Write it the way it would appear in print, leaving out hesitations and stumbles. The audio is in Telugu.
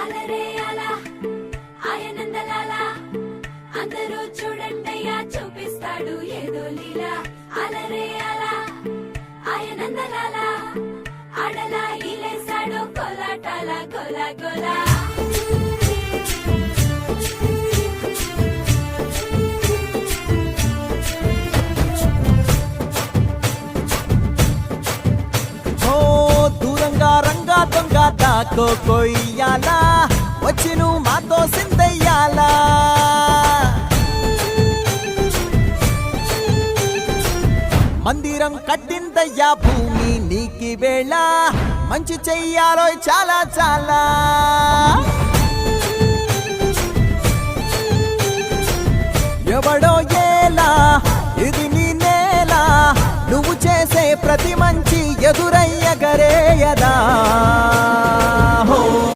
అలరే అలా ఆయనందలాలా అందరూ చూడండయ్యా చూపిస్తాడు ఏదో లీలా అలరే అలా ఆయనందలాలా ఆడలా ఈలేసాడు కోలాటాల కోలా కోలా రంగా దొంగ దాకో కొయ్యాలా వచ్చి నువ్వు మాతో సిందయ్యాలా మందిరం కట్టిందయ్యా భూమి నీకి వేళ మంచి చెయ్యాలో చాలా చాలా ఎవడో ఏలా ఇది నీ నేల నువ్వు చేసే ప్రతి మంచి ఎదురయ్యగరేయదా